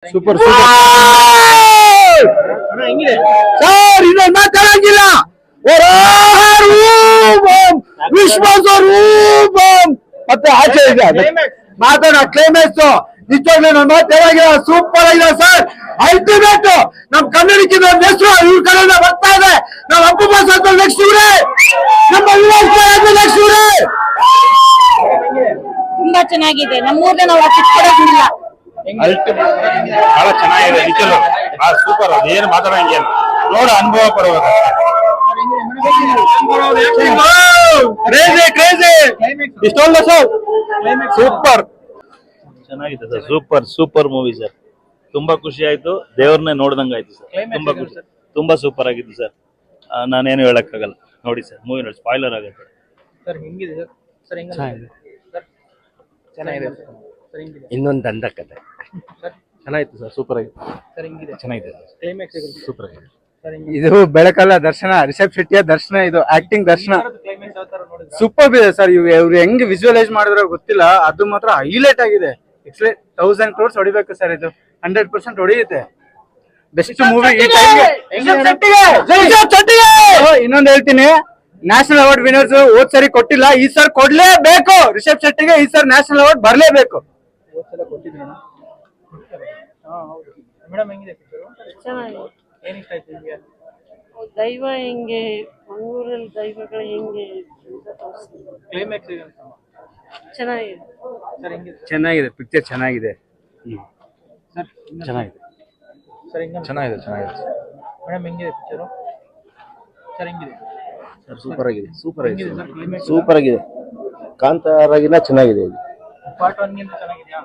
Super sir ಇದನ್ನ ಮಾತಾಡಂಗಿಲ್ಲ ವಿಶ್ವಸ್ವರೂಪಂ ಮತ್ತೆ ಆಚೆ ಇದೆ ಮಾತಾಡ ಕ್ಲೈಮ್ಯಾಕ್ಸ್ ನಿಜವಾಗ್ಲೂ ನನ್ನ ಮಾತಾಡಿಲ್ಲ ಸೂಪರ್ ಆಗಿದೆ ಸರ್ ಅಲ್ಟಿಮೇಟ್ ನಮ್ ಕನ್ನಡಕ್ಕಿಂತ ಹೆಸರು ಇವ್ರ ಕಡೆಯಿಂದ ಬರ್ತಾ ಇದೆ ನಾವ್ ಅಪ್ಪು ಬಾಸ್ ಅಂತ ನೆಕ್ಸ್ಟ್ ಇವ್ರೆ ನಮ್ಮ ನೆಕ್ಸ್ಟ್ ಇವ್ರೆ ತುಂಬಾ ಚೆನ್ನಾಗಿದೆ ನಮ್ಮೂರ್ನ ನಾವು ಚಿಕ್ಕಡೋದಿಲ್ಲ ಬಹಳ ಚೆನ್ನಾಗಿದೆ ನಿಜಲು ಸೂಪರ್ ಅದೇನು ಮಾತಾಡಂಗಿಲ್ಲ ನೋಡ ಅನುಭವ ಪಡಬೇಕು ಸೂಪರ್ ಚೆನ್ನಾಗಿದೆ sir super super movie sir ತುಂಬಾ ಖುಷಿ ಆಯ್ತು ದೇವ್ರನ್ನೇ ನೋಡ್ದಂಗ ಆಯ್ತು ಸರ್ ತುಂಬಾ ಖುಷಿ ತುಂಬಾ ಸೂಪರ್ ಆಗಿತ್ತು ಸರ್ ನಾನೇನು ಹೇಳಕ್ಕಾಗಲ್ಲ ನೋಡಿ ಸರ್ ಮೂವಿ ನೋಡಿ ಸ್ಪಾಯ್ಲರ್ ಆಗುತ್ತೆ ಸರ್ ಹೆಂಗಿದೆ ಸರ್ ಸರ್ ಹೆಂಗಿದೆ ಚೆನ್ನಾಗಿದೆ ಸರ್ ಹೆಂಗಿದೆ ಇನ್ನೊಂದು ದಂಡ ಕತೆ ಸರ್ ಚೆನ್ನಾಗಿತ್ತು ಸರ್ ಸೂಪರ್ ಆಗಿದೆ ಸರ್ ಹೆಂಗಿದೆ ಚೆನ್ನಾಗಿದೆ ಕ್ಲೈಮ್ಯಾಕ್ಸ್ ಸೂಪರ್ ಆಗಿದೆ ಸರ್ ಹೆಂಗಿದೆ ಇದು ಬೆಳಕಲ್ಲ ದರ್ಶನ ರಿಷಬ್ ಶೆಟ್ಟಿಯ ದರ್ಶನ ಇದು ಆಕ್ಟಿಂಗ್ ದರ್ಶನ ಕ್ಲೈಮ್ಯಾಕ್ಸ್ ಯಾವ ತರ ನೋಡಿದ್ರೆ ಸೂಪರ್ ಇದೆ ಸರ್ ಇವ್ರು ಹೆಂಗ್ ವಿಜುವಲೈಸ್ ಮಾಡಿದ್ರೆ ಗೊತ್ತಿಲ್ಲ ಅದು ಮಾತ್ರ ಹೈಲೈಟ್ ಆಗಿದೆ 1000 crores ಹೊಡಿಬೇಕು ಸರ್ ಇದು 100% ಹೊಡಿಯುತ್ತೆ ಬೆಸ್ಟ್ ಮೂವಿ ಈ ಟೈಮ್ಗೆ ಇನ್ನೊಂದು ಹೇಳ್ತೀನಿ ನ್ಯಾಷನಲ್ ಅವಾರ್ಡ್ ವಿನರ್ಸ್ ಹೋದ್ ಸರಿ ಕೊಟ್ಟಿಲ್ಲ ಈ ಸರ್ ಕೊಡ್ಲೇಬೇಕು ರಿಷಬ್ ಶೆಟ್ಟಿಗೆ ಈ ಸರ್ ನ್ಯಾಷನಲ್ ಅವಾರ್ಡ್ ಬರ್ಲೇಬೇಕು ಹೋದ್ಸಲ ಕೊಟ್ಟಿದ್ರಣ ಹೌದು ಮೇಡಮ್ ಹೆಂಗಿದೆ ಪಿಕ್ಚರ್ ಚೆನ್ನಾಗಿದೆ ಏನ್ ಇಷ್ಟ ಆಯ್ತು ನಿಮಗೆ ದೈವ ಹೆಂಗೆ ಮಂಗಳೂರಲ್ಲಿ ದೈವಗಳು ಹೆಂಗೆ ಅಂತ ತೋರಿಸ್ತಾರೆ. ಕ್ಲೈಮ್ಯಾಕ್ಸ್ ಇದೆ ಚೆನ್ನಾಗಿದೆ ಸರ್ ಹೆಂಗಿದೆ ಚೆನ್ನಾಗಿದೆ ಪಿಕ್ಚರ್ ಚೆನ್ನಾಗಿದೆ ಸರ್ ಚೆನ್ನಾಗಿದೆ ಸರ್ ಹೆಂಗಿದೆ ಚೆನ್ನಾಗಿದೆ ಮೇಡಮ್ ಹೆಂಗಿದೆ ಪಿಕ್ಚರು ಸರ್ ಹೆಂಗಿದೆ ಸೂಪರ್ ಆಗಿದೆ ಸೂಪರ್ ಹೆಂಗಿದೆ ಸರ್ ಕ್ಲೈಮ್ಯಾಕ್ಸ್ ಸೂಪರ್ ಆಗಿದೆ ಕಾಂತಾರಾಗಿನ ಚೆನ್ನಾಗಿದೆ ಇದು ಪಾರ್ಟ್ 1 ಗಿಂತ ಚೆನ್ನಾಗಿದೆಯಾ